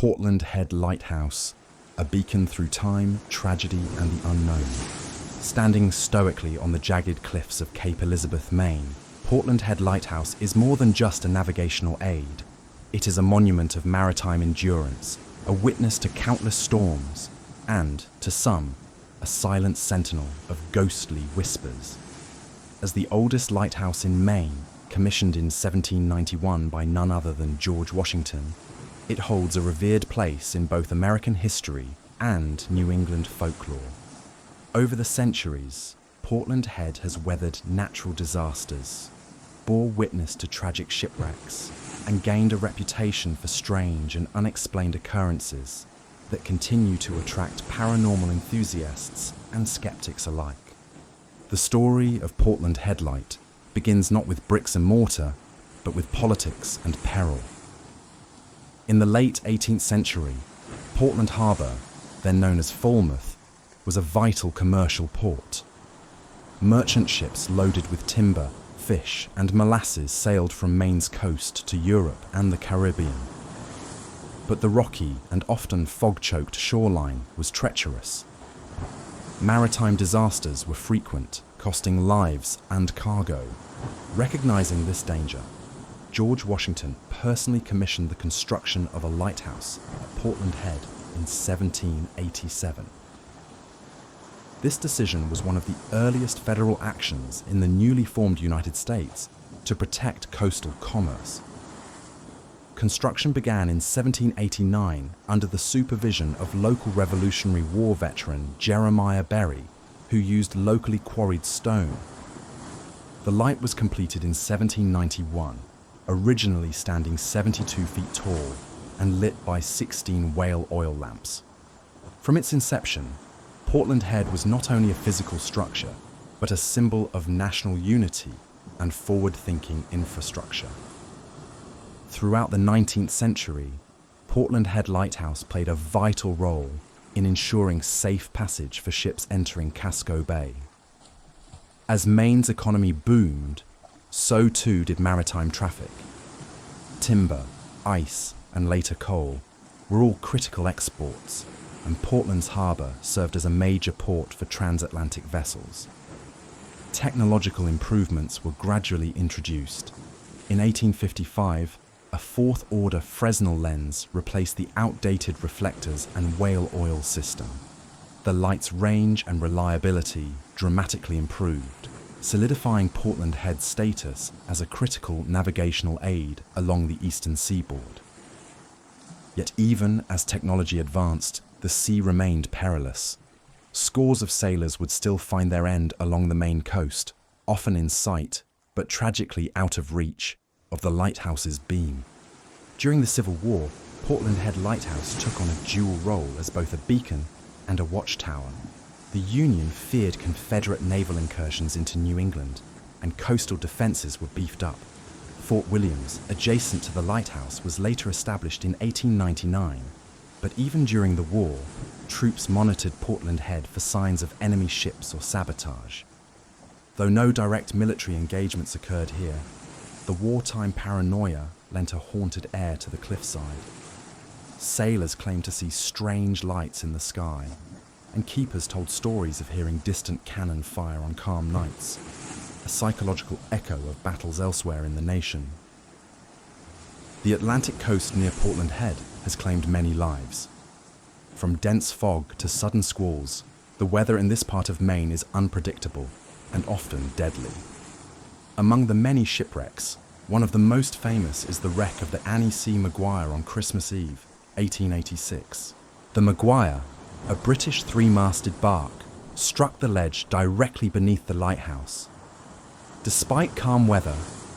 Portland Head Lighthouse, a beacon through time, tragedy, and the unknown. Standing stoically on the jagged cliffs of Cape Elizabeth, Maine, Portland Head Lighthouse is more than just a navigational aid. It is a monument of maritime endurance, a witness to countless storms, and, to some, a silent sentinel of ghostly whispers. As the oldest lighthouse in Maine, commissioned in 1791 by none other than George Washington, it holds a revered place in both American history and New England folklore. Over the centuries, Portland Head has weathered natural disasters, bore witness to tragic shipwrecks, and gained a reputation for strange and unexplained occurrences that continue to attract paranormal enthusiasts and skeptics alike. The story of Portland Headlight begins not with bricks and mortar, but with politics and peril. In the late 18th century, Portland Harbour, then known as Falmouth, was a vital commercial port. Merchant ships loaded with timber, fish, and molasses sailed from Maine's coast to Europe and the Caribbean. But the rocky and often fog-choked shoreline was treacherous. Maritime disasters were frequent, costing lives and cargo. Recognizing this danger, George Washington personally commissioned the construction of a lighthouse at Portland Head in 1787. This decision was one of the earliest federal actions in the newly formed United States to protect coastal commerce. Construction began in 1789 under the supervision of local Revolutionary War veteran Jeremiah Berry, who used locally quarried stone. The light was completed in 1791, originally standing 72 feet tall and lit by 16 whale oil lamps. From its inception, Portland Head was not only a physical structure, but a symbol of national unity and forward-thinking infrastructure. Throughout the 19th century, Portland Head Lighthouse played a vital role in ensuring safe passage for ships entering Casco Bay. As Maine's economy boomed, so too did maritime traffic. Timber, ice, and later coal were all critical exports, and Portland's harbour served as a major port for transatlantic vessels. Technological improvements were gradually introduced. In 1855, a fourth-order Fresnel lens replaced the outdated reflectors and whale oil system. The light's range and reliability dramatically improved, solidifying Portland Head's status as a critical navigational aid along the eastern seaboard. Yet even as technology advanced, the sea remained perilous. Scores of sailors would still find their end along the Maine coast, often in sight, but tragically out of reach, of the lighthouse's beam. During the Civil War, Portland Head Lighthouse took on a dual role as both a beacon and a watchtower. The Union feared Confederate naval incursions into New England, and coastal defenses were beefed up. Fort Williams, adjacent to the lighthouse, was later established in 1899, but even during the war, troops monitored Portland Head for signs of enemy ships or sabotage. Though no direct military engagements occurred here, the wartime paranoia lent a haunted air to the cliffside. Sailors claimed to see strange lights in the sky, and keepers told stories of hearing distant cannon fire on calm nights, a psychological echo of battles elsewhere in the nation. The Atlantic coast near Portland Head has claimed many lives. From dense fog to sudden squalls, the weather in this part of Maine is unpredictable and often deadly. Among the many shipwrecks, one of the most famous is the wreck of the Annie C. Maguire on Christmas Eve, 1886. The Maguire, a British three-masted bark, struck the ledge directly beneath the lighthouse. Despite calm weather,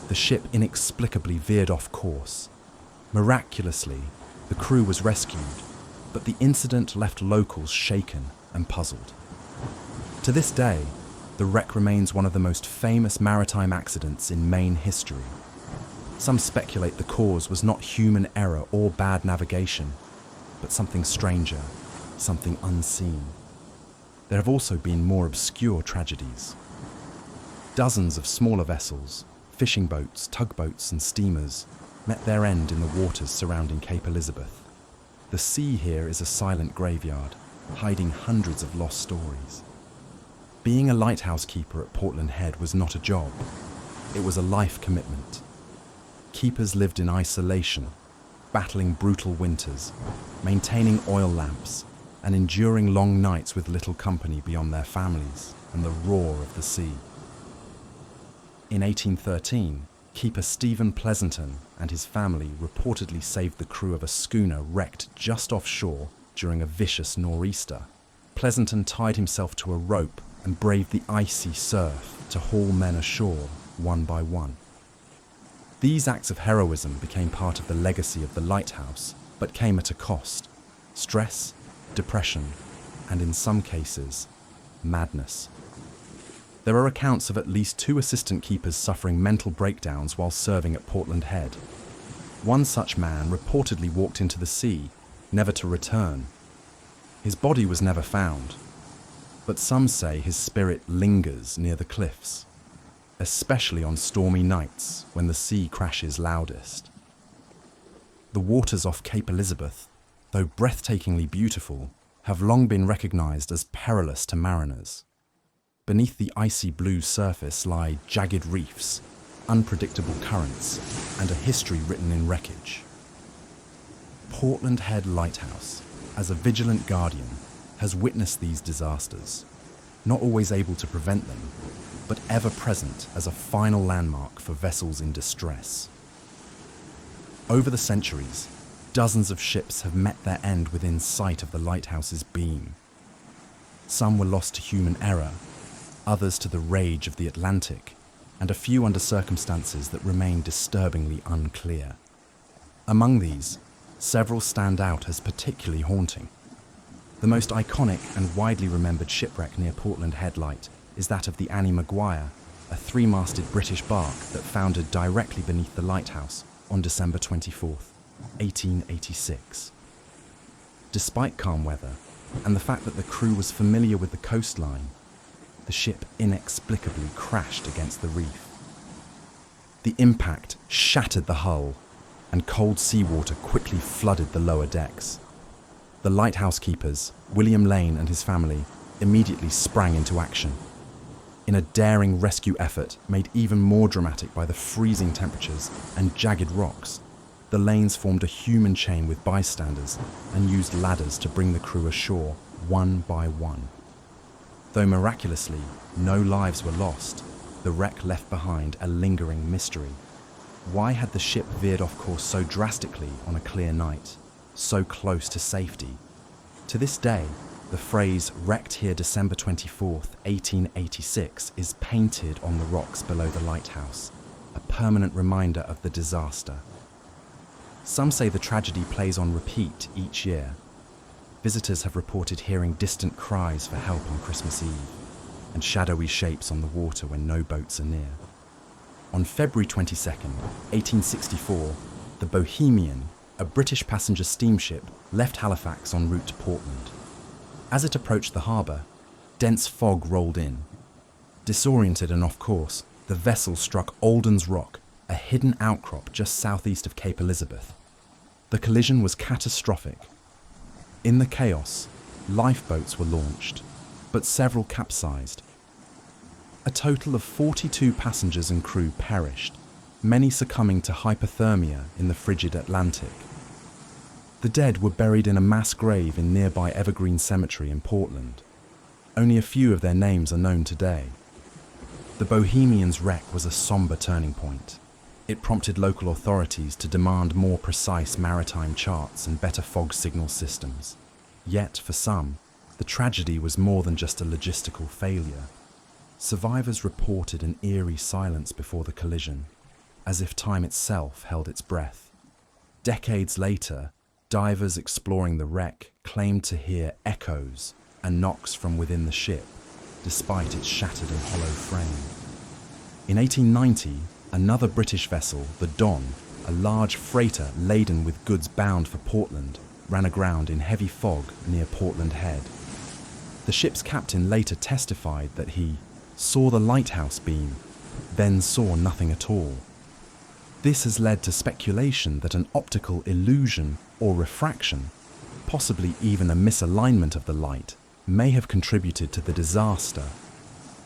the ship inexplicably veered off course. Miraculously, the crew was rescued, but the incident left locals shaken and puzzled. To this day, the wreck remains one of the most famous maritime accidents in Maine history. Some speculate the cause was not human error or bad navigation, but something stranger, something unseen. There have also been more obscure tragedies. Dozens of smaller vessels, fishing boats, tugboats, and steamers met their end in the waters surrounding Cape Elizabeth. The sea here is a silent graveyard, hiding hundreds of lost stories. Being a lighthouse keeper at Portland Head was not a job. It was a life commitment. Keepers lived in isolation, battling brutal winters, maintaining oil lamps, and enduring long nights with little company beyond their families and the roar of the sea. In 1813, keeper Stephen Pleasanton and his family reportedly saved the crew of a schooner wrecked just offshore during a vicious nor'easter. Pleasanton tied himself to a rope and braved the icy surf to haul men ashore one by one. These acts of heroism became part of the legacy of the lighthouse, but came at a cost: stress, depression, and in some cases, madness. There are accounts of at least 2 assistant keepers suffering mental breakdowns while serving at Portland Head. One such man reportedly walked into the sea, never to return. His body was never found, but some say his spirit lingers near the cliffs, especially on stormy nights when the sea crashes loudest. The waters off Cape Elizabeth, though breathtakingly beautiful, have long been recognized as perilous to mariners. Beneath the icy blue surface lie jagged reefs, unpredictable currents, and a history written in wreckage. Portland Head Lighthouse, as a vigilant guardian, has witnessed these disasters, not always able to prevent them, but ever present as a final landmark for vessels in distress. Over the centuries, dozens of ships have met their end within sight of the lighthouse's beam. Some were lost to human error, others to the rage of the Atlantic, and a few under circumstances that remain disturbingly unclear. Among these, several stand out as particularly haunting. The most iconic and widely remembered shipwreck near Portland Head Light is that of the Annie Maguire, a 3-masted British bark that foundered directly beneath the lighthouse on December 24, 1886. Despite calm weather and the fact that the crew was familiar with the coastline, the ship inexplicably crashed against the reef. The impact shattered the hull, and cold seawater quickly flooded the lower decks. The lighthouse keepers, William Lane and his family, immediately sprang into action. In a daring rescue effort made even more dramatic by the freezing temperatures and jagged rocks, the Lanes formed a human chain with bystanders and used ladders to bring the crew ashore one by one. Though miraculously no lives were lost, the wreck left behind a lingering mystery. Why had the ship veered off course so drastically on a clear night, so close to safety? To this day, the phrase "wrecked here December 24th, 1886" is painted on the rocks below the lighthouse, a permanent reminder of the disaster. Some say the tragedy plays on repeat each year. Visitors have reported hearing distant cries for help on Christmas Eve, and shadowy shapes on the water when no boats are near. On February 22, 1864, the Bohemian, a British passenger steamship, left Halifax en route to Portland. As it approached the harbour, dense fog rolled in. Disoriented and off course, the vessel struck Alden's Rock, a hidden outcrop just southeast of Cape Elizabeth. The collision was catastrophic. In the chaos, lifeboats were launched, but several capsized. A total of 42 passengers and crew perished, many succumbing to hypothermia in the frigid Atlantic. The dead were buried in a mass grave in nearby Evergreen Cemetery in Portland. Only a few of their names are known today. The Bohemian's wreck was a somber turning point. It prompted local authorities to demand more precise maritime charts and better fog signal systems. Yet, for some, the tragedy was more than just a logistical failure. Survivors reported an eerie silence before the collision, as if time itself held its breath. Decades later, divers exploring the wreck claimed to hear echoes and knocks from within the ship, despite its shattered and hollow frame. In 1890, another British vessel, the Don, a large freighter laden with goods bound for Portland, ran aground in heavy fog near Portland Head. The ship's captain later testified that he saw the lighthouse beam, then saw nothing at all. This has led to speculation that an optical illusion or refraction possibly even a misalignment of the light, may have contributed to the disaster.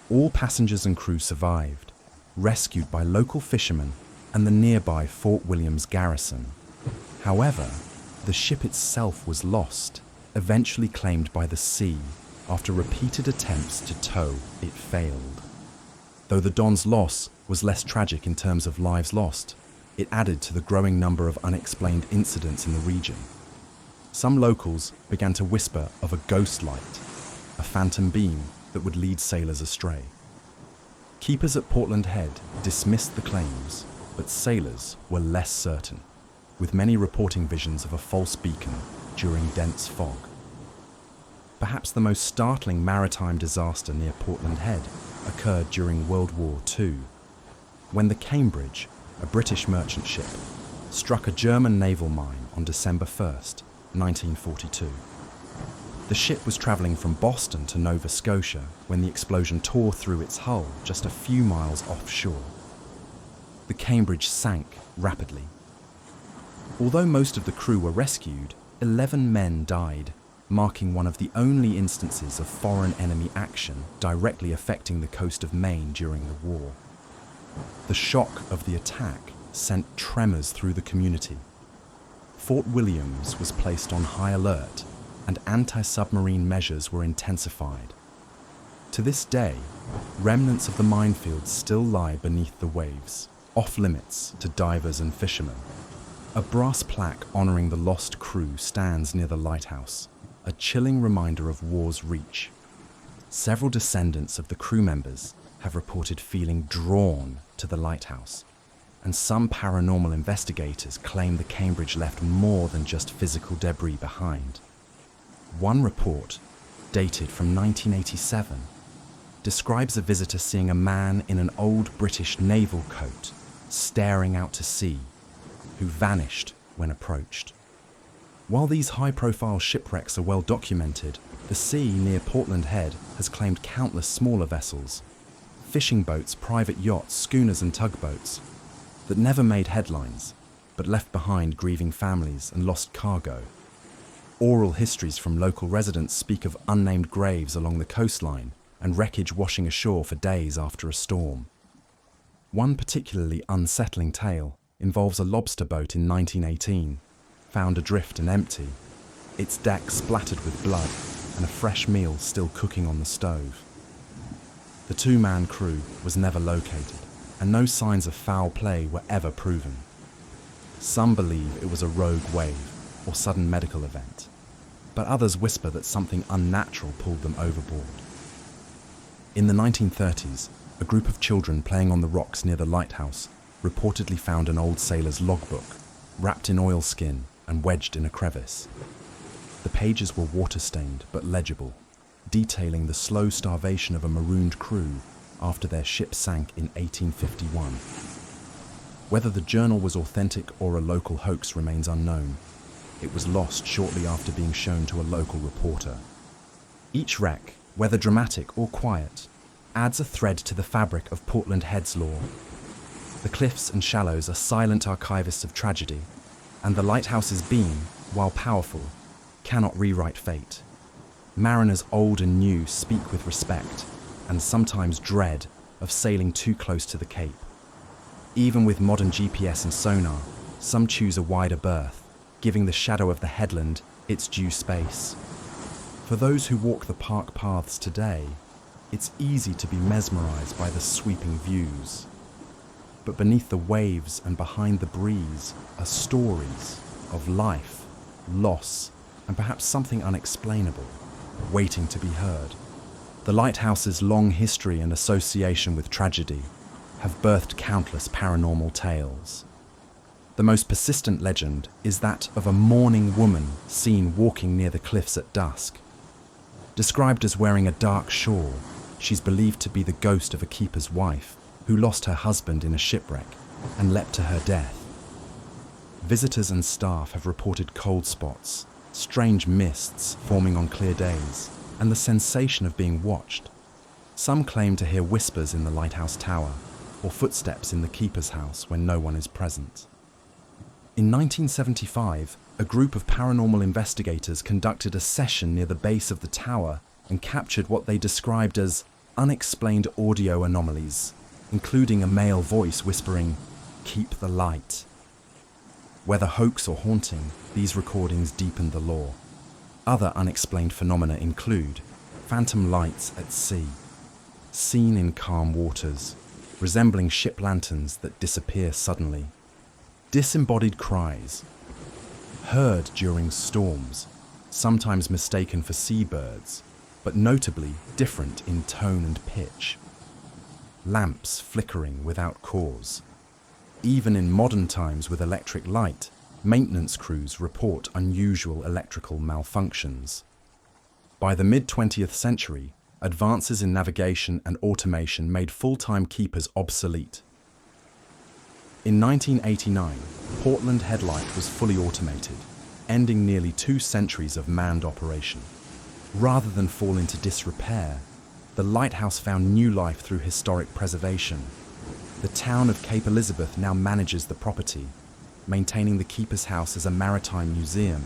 All passengers and crew survived, rescued by local fishermen and the nearby Fort Williams garrison. However, the ship itself was lost, eventually claimed by the sea. After repeated attempts to tow, it failed. Though the Don's loss was less tragic in terms of lives lost, it added to the growing number of unexplained incidents in the region. Some locals began to whisper of a ghost light, a phantom beam that would lead sailors astray. Keepers at Portland Head dismissed the claims, but sailors were less certain, with many reporting visions of a false beacon during dense fog. Perhaps the most startling maritime disaster near Portland Head occurred during World War II, when the Cambridge, a British merchant ship, struck a German naval mine on December 1st, 1942. The ship was travelling from Boston to Nova Scotia when the explosion tore through its hull just a few miles offshore. The Cambridge sank rapidly. Although most of the crew were rescued, 11 men died, marking one of the only instances of foreign enemy action directly affecting the coast of Maine during the war. The shock of the attack sent tremors through the community. Fort Williams was placed on high alert, and anti-submarine measures were intensified. To this day, remnants of the minefield still lie beneath the waves, off limits to divers and fishermen. A brass plaque honouring the lost crew stands near the lighthouse, a chilling reminder of war's reach. Several descendants of the crew members have reported feeling drawn to the lighthouse, and some paranormal investigators claim the Cambridge left more than just physical debris behind. One report, dated from 1987, describes a visitor seeing a man in an old British naval coat staring out to sea, who vanished when approached. While these high-profile shipwrecks are well documented, the sea near Portland Head has claimed countless smaller vessels, fishing boats, private yachts, schooners and tugboats, that never made headlines, but left behind grieving families and lost cargo. Oral histories from local residents speak of unnamed graves along the coastline and wreckage washing ashore for days after a storm. One particularly unsettling tale involves a lobster boat in 1918, found adrift and empty, its deck splattered with blood and a fresh meal still cooking on the stove. The two-man crew was never located, and no signs of foul play were ever proven. Some believe it was a rogue wave or sudden medical event, but others whisper that something unnatural pulled them overboard. In the 1930s, a group of children playing on the rocks near the lighthouse reportedly found an old sailor's logbook, wrapped in oilskin and wedged in a crevice. The pages were water-stained but legible, detailing the slow starvation of a marooned crew after their ship sank in 1851. Whether the journal was authentic or a local hoax remains unknown. It was lost shortly after being shown to a local reporter. Each wreck, whether dramatic or quiet, adds a thread to the fabric of Portland Head's lore. The cliffs and shallows are silent archivists of tragedy, and the lighthouse's beam, while powerful, cannot rewrite fate. Mariners old and new speak with respect, and sometimes dread, of sailing too close to the Cape. Even with modern GPS and sonar, some choose a wider berth, giving the shadow of the headland its due space. For those who walk the park paths today, it's easy to be mesmerized by the sweeping views. But beneath the waves and behind the breeze are stories of life, loss, and perhaps something unexplainable, waiting to be heard. The lighthouse's long history and association with tragedy have birthed countless paranormal tales. The most persistent legend is that of a mourning woman seen walking near the cliffs at dusk. Described as wearing a dark shawl, she's believed to be the ghost of a keeper's wife who lost her husband in a shipwreck and leapt to her death. Visitors and staff have reported cold spots, strange mists forming on clear days, and the sensation of being watched. Some claim to hear whispers in the lighthouse tower or footsteps in the keeper's house when no one is present. In 1975, a group of paranormal investigators conducted a session near the base of the tower and captured what they described as unexplained audio anomalies, including a male voice whispering, "Keep the light." Whether hoax or haunting, these recordings deepened the lore. Other unexplained phenomena include phantom lights at sea, seen in calm waters, resembling ship lanterns that disappear suddenly, disembodied cries, heard during storms, sometimes mistaken for seabirds, but notably different in tone and pitch, lamps flickering without cause. Even in modern times with electric light, maintenance crews report unusual electrical malfunctions. By the mid-20th century, advances in navigation and automation made full-time keepers obsolete. In 1989, Portland Head Light was fully automated, ending nearly 2 centuries of manned operation. Rather than fall into disrepair, the lighthouse found new life through historic preservation. The town of Cape Elizabeth now manages the property, maintaining the keeper's house as a maritime museum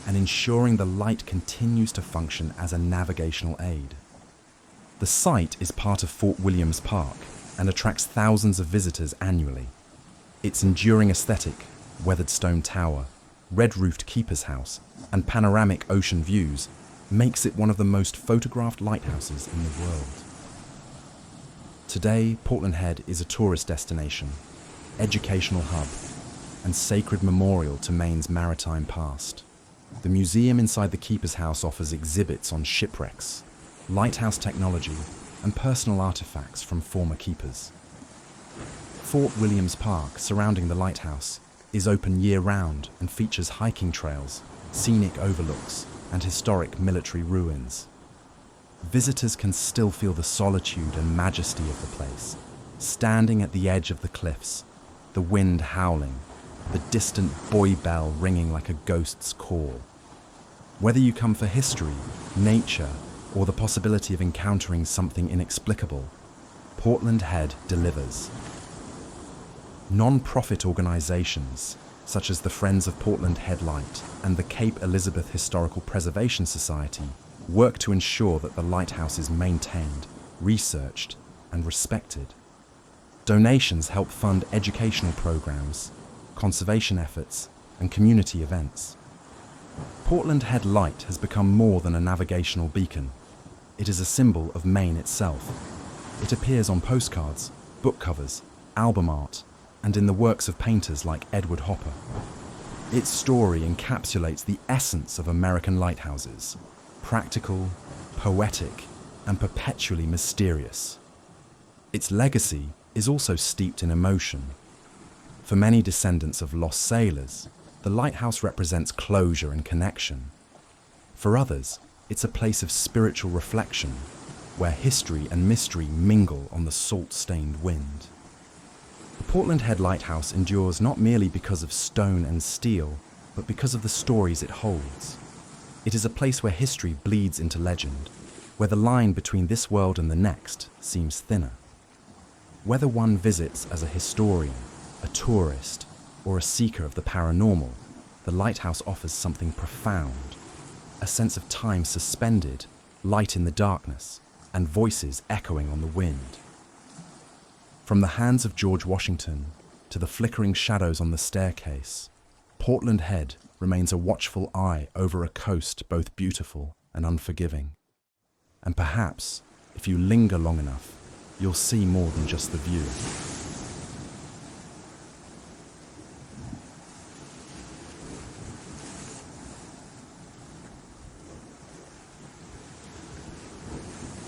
and ensuring the light continues to function as a navigational aid. The site is part of Fort Williams Park and attracts thousands of visitors annually. Its enduring aesthetic, weathered stone tower, red-roofed keeper's house, and panoramic ocean views makes it one of the most photographed lighthouses in the world. Today, Portland Head is a tourist destination, educational hub, and sacred memorial to Maine's maritime past. The museum inside the keeper's house offers exhibits on shipwrecks, lighthouse technology, and personal artifacts from former keepers. Fort Williams Park, surrounding the lighthouse, is open year-round and features hiking trails, scenic overlooks, and historic military ruins. Visitors can still feel the solitude and majesty of the place, standing at the edge of the cliffs, the wind howling, the distant buoy bell ringing like a ghost's call. Whether you come for history, nature, or the possibility of encountering something inexplicable, Portland Head delivers. Non-profit organizations, such as the Friends of Portland Head Light and the Cape Elizabeth Historical Preservation Society, work to ensure that the lighthouse is maintained, researched, and respected. Donations help fund educational programs, conservation efforts, and community events. Portland Head Light has become more than a navigational beacon. It is a symbol of Maine itself. It appears on postcards, book covers, album art, and in the works of painters like Edward Hopper. Its story encapsulates the essence of American lighthouses: practical, poetic, and perpetually mysterious. Its legacy is also steeped in emotion. For many descendants of lost sailors, the lighthouse represents closure and connection. For others, it's a place of spiritual reflection, where history and mystery mingle on the salt-stained wind. The Portland Head Lighthouse endures not merely because of stone and steel, but because of the stories it holds. It is a place where history bleeds into legend, where the line between this world and the next seems thinner. Whether one visits as a historian, a tourist, or a seeker of the paranormal, the lighthouse offers something profound: a sense of time suspended, light in the darkness, and voices echoing on the wind. From the hands of George Washington to the flickering shadows on the staircase, Portland Head remains a watchful eye over a coast both beautiful and unforgiving. And perhaps, if you linger long enough, you'll see more than just the view.